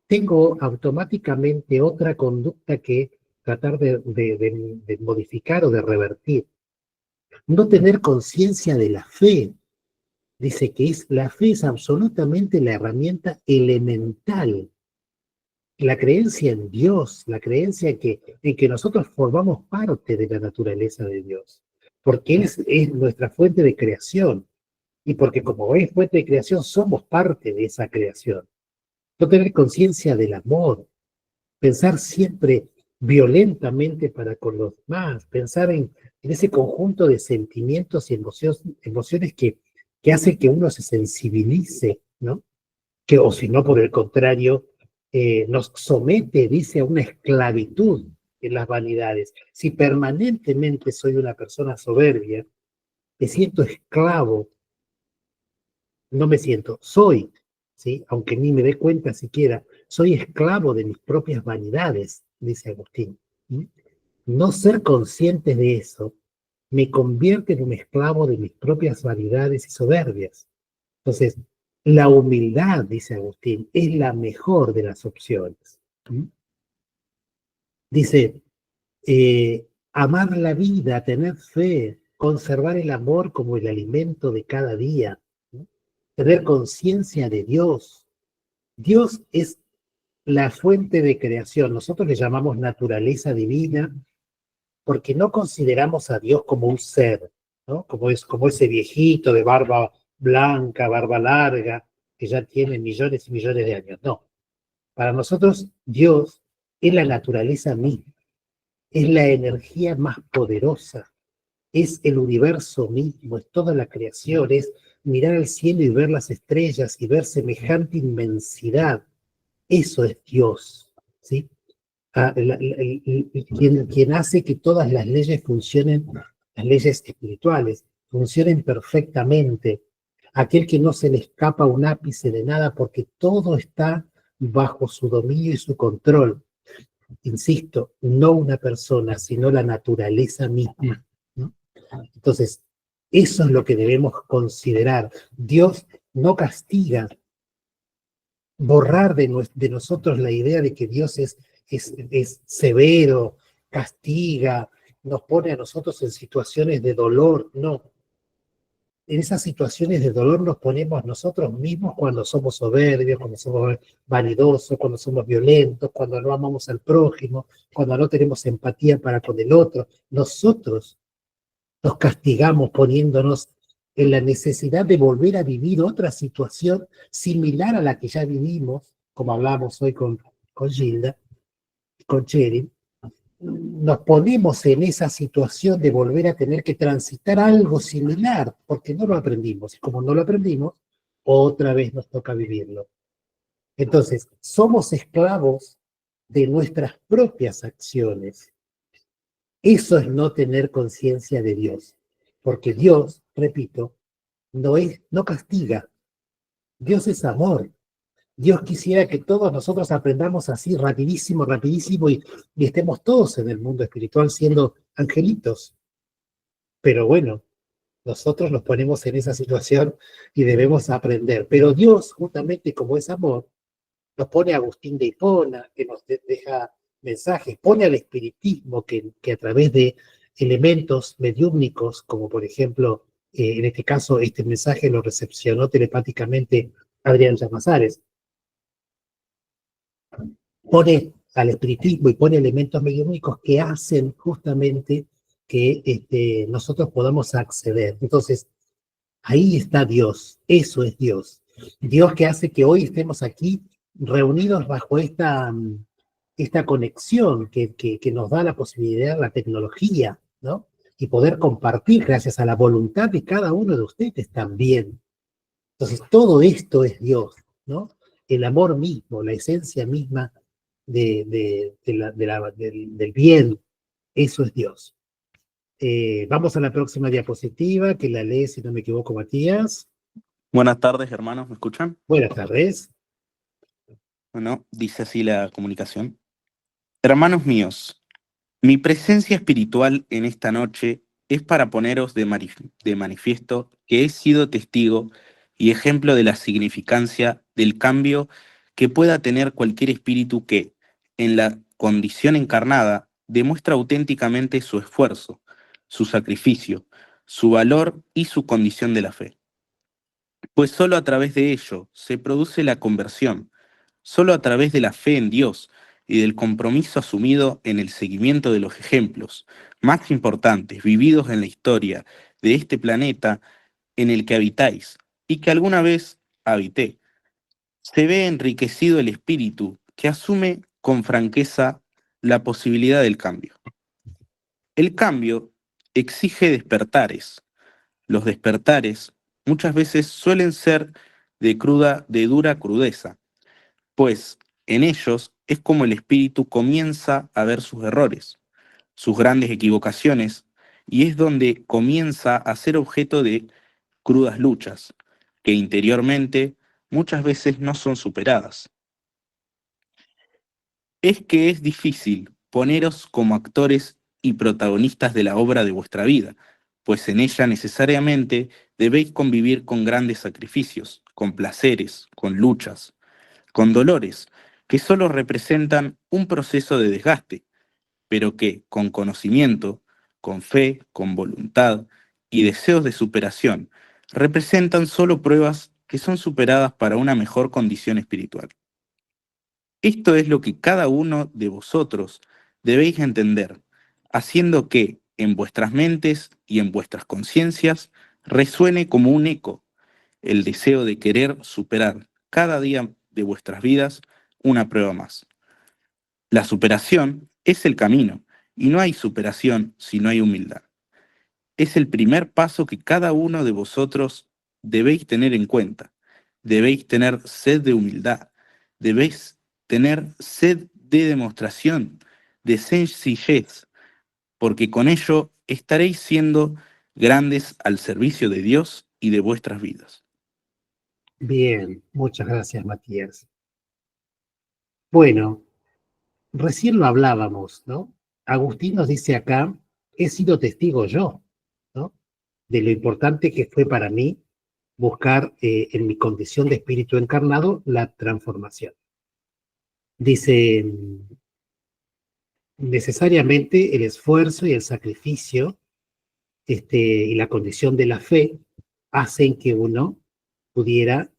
tengo automáticamente otra conducta que tratar de modificar o de revertir. No tener conciencia de la fe. Dice que la fe es absolutamente la herramienta elemental. La creencia en Dios, la creencia en que nosotros formamos parte de la naturaleza de Dios, porque Él es nuestra fuente de creación, y porque como es fuente de creación, somos parte de esa creación. No tener conciencia del amor, pensar siempre violentamente para con los demás, pensar en ese conjunto de sentimientos y emociones que hacen que uno se sensibilice, ¿no? O si no, por el contrario, nos somete, dice, a una esclavitud en las vanidades. Si permanentemente soy una persona soberbia, me siento esclavo, no me siento, soy, ¿sí? Aunque ni me dé cuenta siquiera, soy esclavo de mis propias vanidades, dice Agustín. ¿Mm? No ser consciente de eso me convierte en un esclavo de mis propias vanidades y soberbias. Entonces, la humildad, dice Agustín, es la mejor de las opciones. ¿Mm? Dice, amar la vida, tener fe, conservar el amor como el alimento de cada día, ¿no? Tener conciencia de Dios. Dios es la fuente de creación. Nosotros le llamamos naturaleza divina porque no consideramos a Dios como un ser, ¿no? Como ese viejito de barba blanca, barba larga, que ya tiene millones y millones de años. No. Para nosotros, Dios es la naturaleza misma, es la energía más poderosa, es el universo mismo, es toda la creación, es mirar al cielo y ver las estrellas y ver semejante inmensidad. Eso es Dios, ¿sí? Quien hace que todas las leyes funcionen, las leyes espirituales, funcionen perfectamente. Aquel que no se le escapa un ápice de nada porque todo está bajo su dominio y su control. Insisto, no una persona, sino la naturaleza misma, ¿no? Entonces, eso es lo que debemos considerar. Dios no castiga. Borrar de nosotros la idea de que Dios es severo, castiga, nos pone a nosotros en situaciones de dolor. No. En esas situaciones de dolor nos ponemos nosotros mismos cuando somos soberbios, cuando somos vanidosos, cuando somos violentos, cuando no amamos al prójimo, cuando no tenemos empatía para con el otro. Nosotros nos castigamos poniéndonos en la necesidad de volver a vivir otra situación similar a la que ya vivimos, como hablamos hoy con Gilda, con Cheryl. Nos ponemos en esa situación de volver a tener que transitar algo similar, porque no lo aprendimos. Y como no lo aprendimos, otra vez nos toca vivirlo. Entonces, somos esclavos de nuestras propias acciones. Eso es no tener conciencia de Dios. Porque Dios, repito, no castiga. Dios es amor. Dios quisiera que todos nosotros aprendamos así rapidísimo, rapidísimo y estemos todos en el mundo espiritual siendo angelitos. Pero bueno, nosotros nos ponemos en esa situación y debemos aprender. Pero Dios, justamente como es amor, nos pone a Agustín de Hipona, que nos deja mensajes, pone al espiritismo que a través de elementos mediúmnicos, como por ejemplo, en este caso, este mensaje lo recepcionó telepáticamente Adrián Llamazares, pone al espiritismo y pone elementos mediúmnicos que hacen justamente que nosotros podamos acceder. Entonces, ahí está Dios, eso es Dios. Dios que hace que hoy estemos aquí reunidos bajo esta conexión que nos da la posibilidad, la tecnología, ¿no? y poder compartir gracias a la voluntad de cada uno de ustedes también. Entonces, todo esto es Dios, ¿no? El amor mismo, la esencia misma del bien, eso es Dios. Vamos a la próxima diapositiva, que la lee, si no me equivoco, Matías. Buenas tardes, hermanos, ¿me escuchan? Buenas tardes. Bueno, dice así la comunicación. Hermanos míos, mi presencia espiritual en esta noche es para poneros de manifiesto que he sido testigo y ejemplo de la significancia del cambio que pueda tener cualquier espíritu que, en la condición encarnada, demuestra auténticamente su esfuerzo, su sacrificio, su valor y su condición de la fe. Pues solo a través de ello se produce la conversión, solo a través de la fe en Dios y del compromiso asumido en el seguimiento de los ejemplos más importantes vividos en la historia de este planeta en el que habitáis y que alguna vez habité, se ve enriquecido el espíritu que asume con franqueza la posibilidad del cambio. El cambio exige despertares. Los despertares muchas veces suelen ser de dura crudeza, pues en ellos es como el espíritu comienza a ver sus errores, sus grandes equivocaciones, y es donde comienza a ser objeto de crudas luchas, que interiormente muchas veces no son superadas. Es que es difícil poneros como actores y protagonistas de la obra de vuestra vida, pues en ella necesariamente debéis convivir con grandes sacrificios, con placeres, con luchas, con dolores, que solo representan un proceso de desgaste, pero que con conocimiento, con fe, con voluntad y deseos de superación, representan solo pruebas que son superadas para una mejor condición espiritual. Esto es lo que cada uno de vosotros debéis entender, haciendo que en vuestras mentes y en vuestras conciencias resuene como un eco el deseo de querer superar cada día de vuestras vidas una prueba más. La superación es el camino, y no hay superación si no hay humildad. Es el primer paso que cada uno de vosotros debéis tener en cuenta. Debéis tener sed de humildad, debéis tener sed de demostración, de sencillez, porque con ello estaréis siendo grandes al servicio de Dios y de vuestras vidas. Bien, muchas gracias, Matías. Bueno, recién lo hablábamos, ¿no? Agustín nos dice acá, he sido testigo yo, ¿no? De lo importante que fue para mí buscar en mi condición de espíritu encarnado la transformación. Dice, necesariamente el esfuerzo y el sacrificio y la condición de la fe hacen que uno pudiera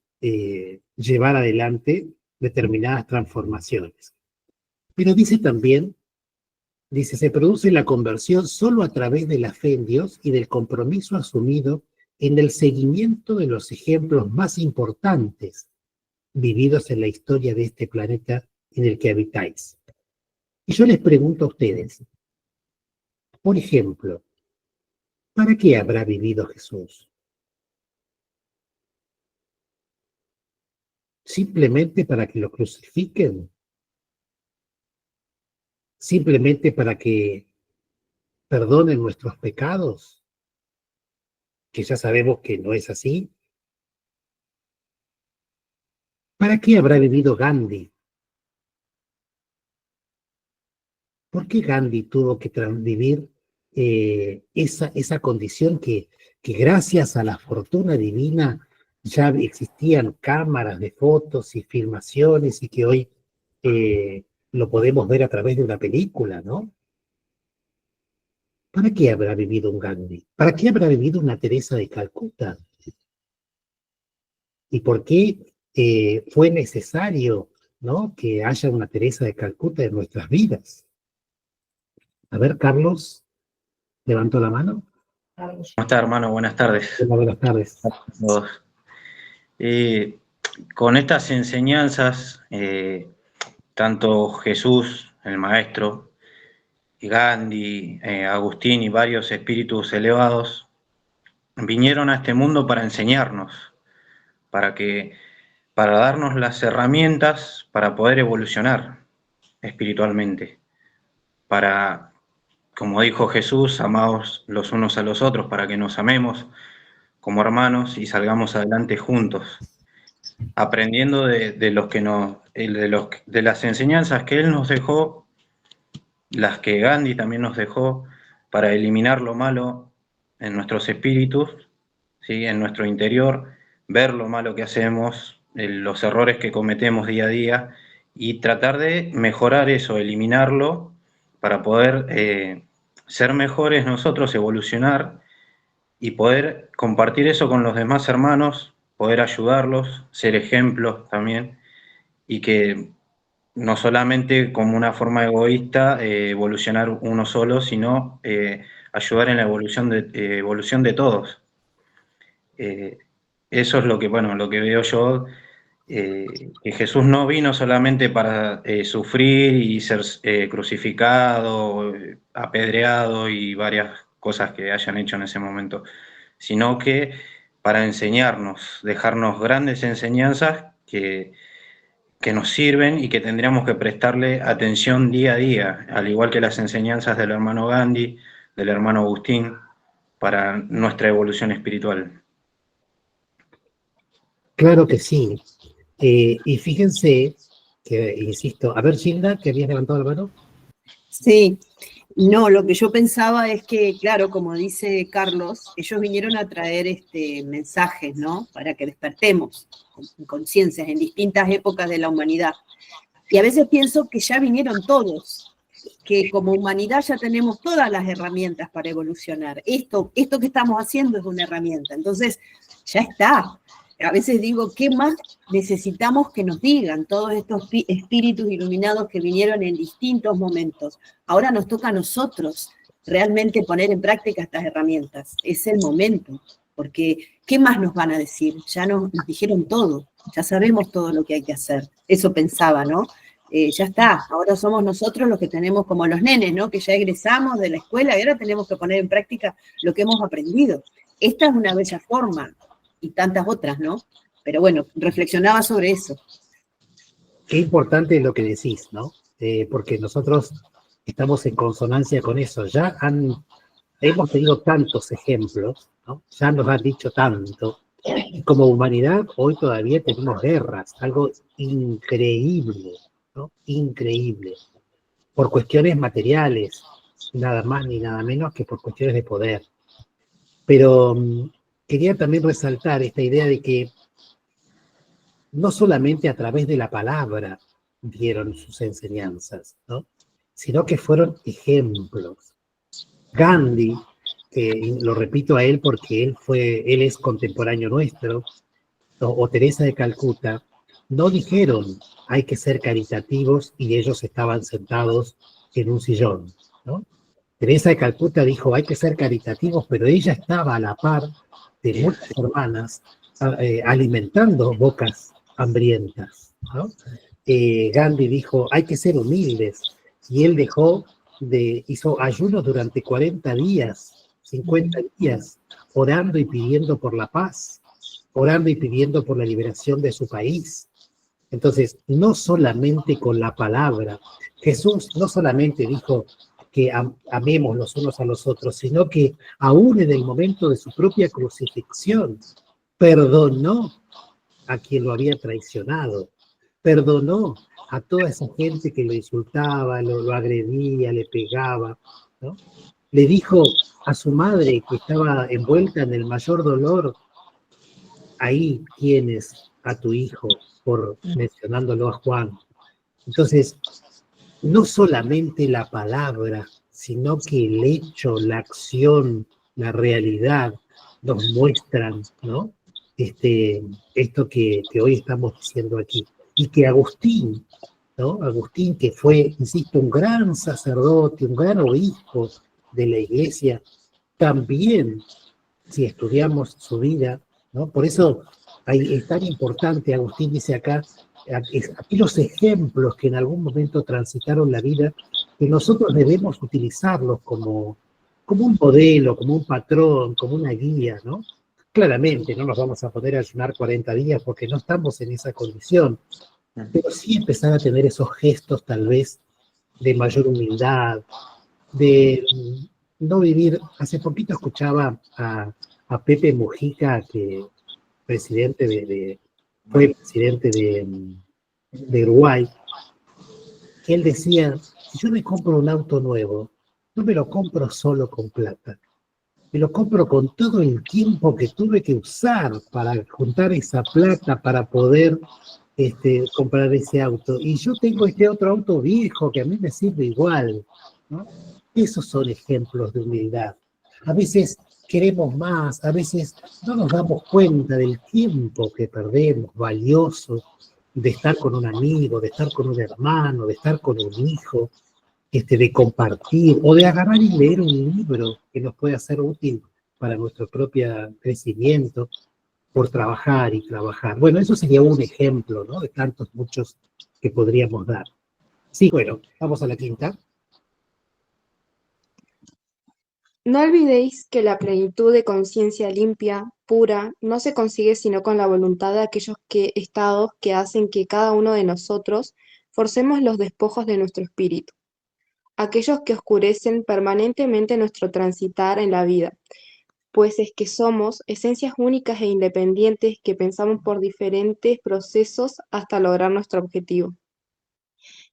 llevar adelante determinadas transformaciones. Pero dice también, dice, se produce la conversión solo a través de la fe en Dios y del compromiso asumido en el seguimiento de los ejemplos más importantes vividos en la historia de este planeta en el que habitáis. Y yo les pregunto a ustedes, por ejemplo, ¿para qué habrá vivido Jesús? ¿Simplemente para que lo crucifiquen? ¿Simplemente para que perdonen nuestros pecados? Que ya sabemos que no es así. ¿Para qué habrá vivido Gandhi? ¿Por qué Gandhi tuvo que vivir esa condición que gracias a la fortuna divina ya existían cámaras de fotos y filmaciones y que hoy lo podemos ver a través de una película, ¿no? ¿Para qué habrá vivido un Gandhi? ¿Para qué habrá vivido una Teresa de Calcuta? ¿Y por qué fue necesario, ¿no?, que haya una Teresa de Calcuta en nuestras vidas? A ver, Carlos, levantó la mano. ¿Cómo está, hermano? Buenas tardes. Hola, buenas tardes. Con estas enseñanzas, tanto Jesús, el Maestro, Gandhi, Agustín y varios espíritus elevados vinieron a este mundo para enseñarnos, para darnos las herramientas para poder evolucionar espiritualmente, para, como dijo Jesús, amaos los unos a los otros, para que nos amemos como hermanos y salgamos adelante juntos, aprendiendo de las enseñanzas que Él nos dejó, las que Gandhi también nos dejó, para eliminar lo malo en nuestros espíritus, ¿sí? En nuestro interior, ver lo malo que hacemos, los errores que cometemos día a día, y tratar de mejorar eso, eliminarlo, para poder ser mejores nosotros, evolucionar, y poder compartir eso con los demás hermanos, poder ayudarlos, ser ejemplos también, y que no solamente como una forma egoísta evolucionar uno solo, sino ayudar en la evolución de todos. Eso es lo que veo yo, que Jesús no vino solamente para sufrir y ser crucificado, apedreado y varias cosas que hayan hecho en ese momento, sino que para enseñarnos, dejarnos grandes enseñanzas que nos sirven y que tendríamos que prestarle atención día a día, al igual que las enseñanzas del hermano Gandhi, del hermano Agustín, para nuestra evolución espiritual. Claro que sí. Y fíjense que, insisto, a ver, Gilda, que habías levantado la mano. Sí, no, lo que yo pensaba es que, claro, como dice Carlos, ellos vinieron a traer mensajes, ¿no? Para que despertemos conciencias en distintas épocas de la humanidad. Y a veces pienso que ya vinieron todos, que como humanidad ya tenemos todas las herramientas para evolucionar. Esto que estamos haciendo es una herramienta, entonces ya está. A veces digo, ¿qué más necesitamos que nos digan todos estos espíritus iluminados que vinieron en distintos momentos? Ahora nos toca a nosotros realmente poner en práctica estas herramientas. Es el momento, porque ¿qué más nos van a decir? Ya nos dijeron todo, ya sabemos todo lo que hay que hacer. Eso pensaba, ¿no? Ya está, ahora somos nosotros los que tenemos, como los nenes, ¿no? Que ya egresamos de la escuela y ahora tenemos que poner en práctica lo que hemos aprendido. Esta es una bella forma, y tantas otras, ¿no? Pero bueno, reflexionaba sobre eso. Qué importante lo que decís, ¿no? Porque nosotros estamos en consonancia con eso. Ya hemos tenido tantos ejemplos, ¿no? Ya nos han dicho tanto. Y como humanidad, hoy todavía tenemos guerras, algo increíble, ¿no? Increíble. Por cuestiones materiales, nada más ni nada menos que por cuestiones de poder. Pero quería también resaltar esta idea de que no solamente a través de la palabra dieron sus enseñanzas, ¿no? Sino que fueron ejemplos. Gandhi, lo repito a él porque él es contemporáneo nuestro, o Teresa de Calcuta, no dijeron hay que ser caritativos y ellos estaban sentados en un sillón, ¿no? Teresa de Calcuta dijo hay que ser caritativos, pero ella estaba a la par de muchas hermanas alimentando bocas hambrientas, ¿no? Gandhi dijo hay que ser humildes y él hizo ayunos durante 40 días, 50 días, orando y pidiendo por la paz, orando y pidiendo por la liberación de su país. Entonces, no solamente con la palabra, Jesús no solamente dijo que amemos los unos a los otros, sino que aún en el momento de su propia crucifixión, perdonó a quien lo había traicionado, perdonó a toda esa gente que lo insultaba, lo agredía, le pegaba, ¿no? Le dijo a su madre que estaba envuelta en el mayor dolor, ahí tienes a tu hijo, mencionándolo a Juan. Entonces, no solamente la palabra, sino que el hecho, la acción, la realidad nos muestran, ¿no? Esto que hoy estamos diciendo aquí. Y que Agustín, ¿no? Agustín, que fue, insisto, un gran sacerdote, un gran obispo de la iglesia, también, si estudiamos su vida, ¿no? Por eso es tan importante, Agustín dice acá, aquí los ejemplos que en algún momento transitaron la vida que nosotros debemos utilizarlos como un modelo, como un patrón, como una guía, ¿no? Claramente no nos vamos a poder ayunar 40 días porque no estamos en esa condición, pero sí empezar a tener esos gestos tal vez de mayor humildad, de no vivir. Hace poquito escuchaba a Pepe Mujica, que fue presidente de Uruguay, que él decía, si yo me compro un auto nuevo, no me lo compro solo con plata, me lo compro con todo el tiempo que tuve que usar para juntar esa plata, para poder comprar ese auto. Y yo tengo este otro auto viejo que a mí me sirve igual, ¿no? Esos son ejemplos de humildad. A veces queremos más, a veces no nos damos cuenta del tiempo que perdemos, valioso, de estar con un amigo, de estar con un hermano, de estar con un hijo, de compartir, o de agarrar y leer un libro que nos pueda ser útil para nuestro propio crecimiento, por trabajar y trabajar. Bueno, eso sería un ejemplo, ¿no? De tantos, muchos que podríamos dar. Sí, bueno, vamos a la quinta. No olvidéis que la plenitud de conciencia limpia, pura, no se consigue sino con la voluntad de aquellos estados que hacen que cada uno de nosotros forcemos los despojos de nuestro espíritu, aquellos que oscurecen permanentemente nuestro transitar en la vida, pues es que somos esencias únicas e independientes que pensamos por diferentes procesos hasta lograr nuestro objetivo.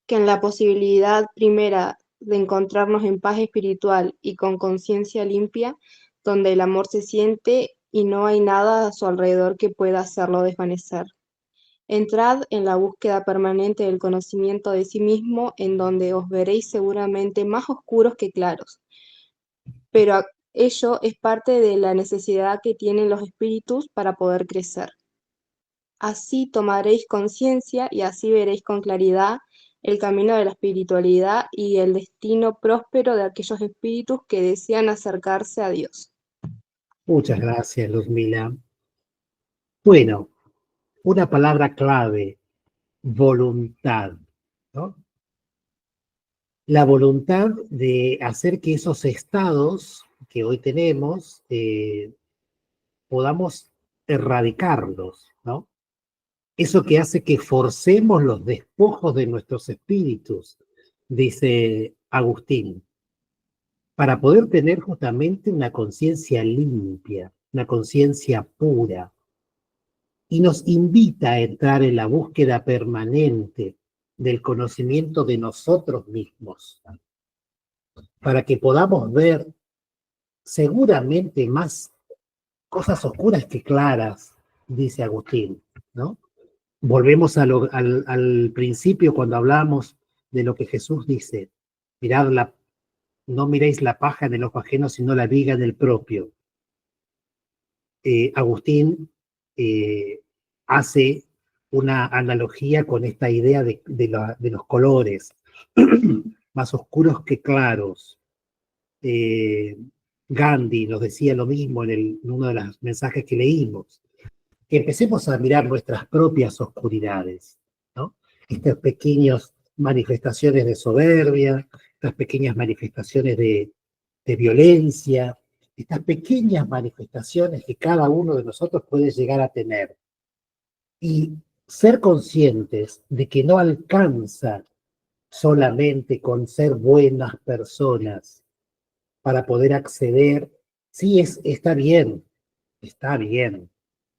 Que en la posibilidad primera de encontrarnos en paz espiritual y con conciencia limpia, donde el amor se siente y no hay nada a su alrededor que pueda hacerlo desvanecer. Entrad en la búsqueda permanente del conocimiento de sí mismo, en donde os veréis seguramente más oscuros que claros. Pero ello es parte de la necesidad que tienen los espíritus para poder crecer. Así tomaréis conciencia y así veréis con claridad el camino de la espiritualidad y el destino próspero de aquellos espíritus que desean acercarse a Dios. Muchas gracias, Luzmila. Bueno, una palabra clave, voluntad, ¿no? La voluntad de hacer que esos estados que hoy tenemos podamos erradicarlos, ¿no? Eso que hace que forcemos los despojos de nuestros espíritus, dice Agustín, para poder tener justamente una conciencia limpia, una conciencia pura. Y nos invita a entrar en la búsqueda permanente del conocimiento de nosotros mismos, para que podamos ver seguramente más cosas oscuras que claras, dice Agustín, ¿no? Volvemos al principio cuando hablamos de lo que Jesús dice, no miréis la paja en el ojo ajeno, sino la viga en el propio. Agustín hace una analogía con esta idea de los colores, más oscuros que claros. Gandhi nos decía lo mismo en uno de los mensajes que leímos, que empecemos a mirar nuestras propias oscuridades, ¿no? Estas pequeñas manifestaciones de soberbia, estas pequeñas manifestaciones de violencia, estas pequeñas manifestaciones que cada uno de nosotros puede llegar a tener. Y ser conscientes de que no alcanza solamente con ser buenas personas para poder acceder. Sí, está bien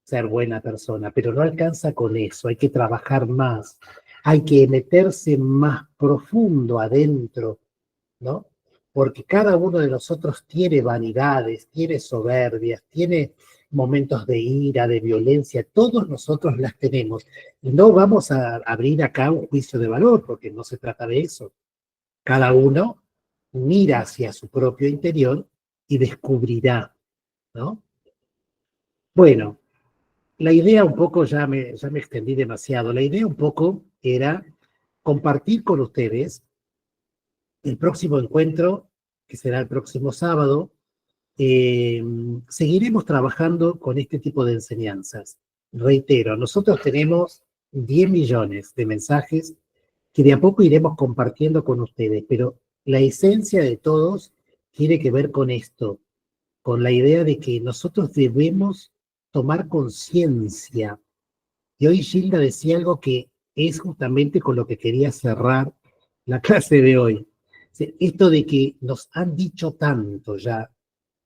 ser buena persona, pero no alcanza con eso, hay que trabajar más, hay que meterse más profundo adentro, ¿no? Porque cada uno de nosotros tiene vanidades, tiene soberbias, tiene momentos de ira, de violencia, todos nosotros las tenemos. Y no vamos a abrir acá un juicio de valor, porque no se trata de eso. Cada uno mira hacia su propio interior y descubrirá, ¿no? Bueno, la idea un poco, ya me extendí demasiado, la idea un poco era compartir con ustedes el próximo encuentro, que será el próximo sábado. Seguiremos trabajando con este tipo de enseñanzas. Reitero, nosotros tenemos 10 millones de mensajes que de a poco iremos compartiendo con ustedes, pero la esencia de todos tiene que ver con esto, con la idea de que nosotros debemos tomar conciencia. Y hoy Gilda decía algo que es justamente con lo que quería cerrar la clase de hoy. Esto de que nos han dicho tanto ya,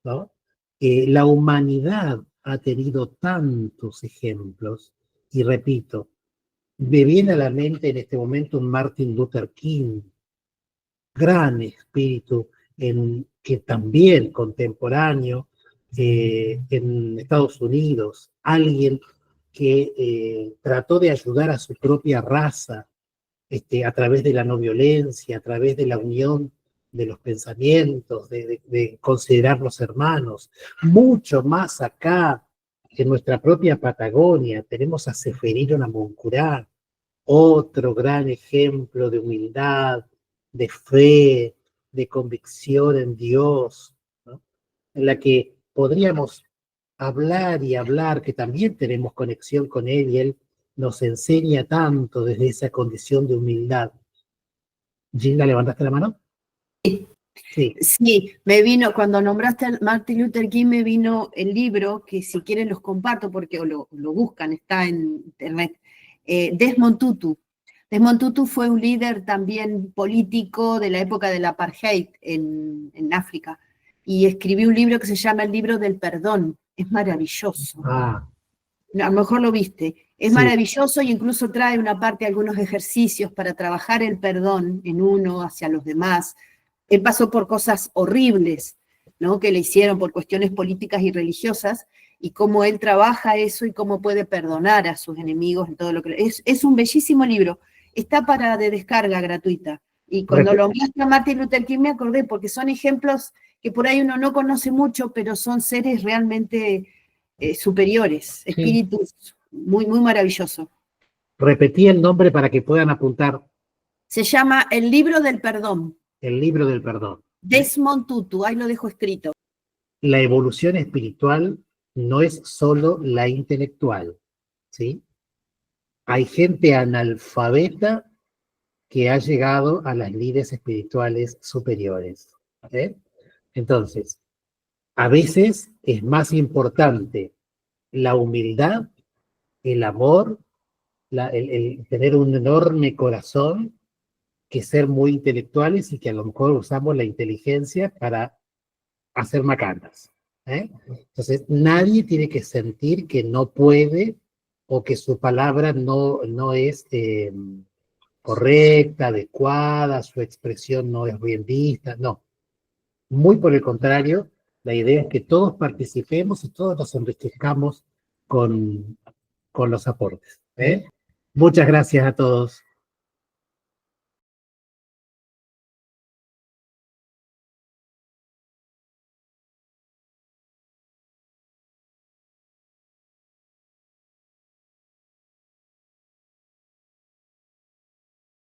¿no? La humanidad ha tenido tantos ejemplos, y repito, me viene a la mente en este momento un Martin Luther King, gran espíritu, que también contemporáneo en Estados Unidos, alguien que trató de ayudar a su propia raza a través de la no violencia, a través de la unión de los pensamientos, de considerarnos hermanos. Mucho más acá, en nuestra propia Patagonia, tenemos a Ceferino Namuncurá, otro gran ejemplo de humildad, de fe, de convicción en Dios, ¿no? En la que podríamos hablar y hablar, que también tenemos conexión con Él y Él nos enseña tanto desde esa condición de humildad. Gilda, ¿levantaste la mano? Sí. Sí, me vino, cuando nombraste a Martin Luther King, me vino el libro, que si quieren los comparto, porque o lo buscan, está en internet, Desmond Tutu. Desmond Tutu fue un líder también político de la época del apartheid en África, y escribió un libro que se llama El libro del perdón. Es maravilloso. Ah, A lo mejor lo viste. Es sí. maravilloso, y incluso trae una parte, algunos ejercicios para trabajar el perdón en uno hacia los demás. Él pasó por cosas horribles, ¿no? Que le hicieron por cuestiones políticas y religiosas, y cómo él trabaja eso y cómo puede perdonar a sus enemigos en todo lo que... Es un bellísimo libro. Está de descarga gratuita. Y cuando lo muestra Martin Luther King me acordé, porque son ejemplos que por ahí uno no conoce mucho, pero son seres realmente superiores, espíritus muy, muy maravillosos. Repetí el nombre para que puedan apuntar. Se llama El libro del perdón. El libro del perdón. Desmond Tutu, ahí lo dejo escrito. La evolución espiritual no es solo la intelectual, ¿sí? Hay gente analfabeta que ha llegado a las lides espirituales superiores. Entonces, a veces es más importante la humildad, el amor, el tener un enorme corazón, que ser muy intelectuales y que a lo mejor usamos la inteligencia para hacer macanas. Entonces, nadie tiene que sentir que no puede o que su palabra no es correcta, adecuada, su expresión no es bien vista, no. Muy por el contrario, la idea es que todos participemos y todos nos enriquezcamos con los aportes. Muchas gracias a todos.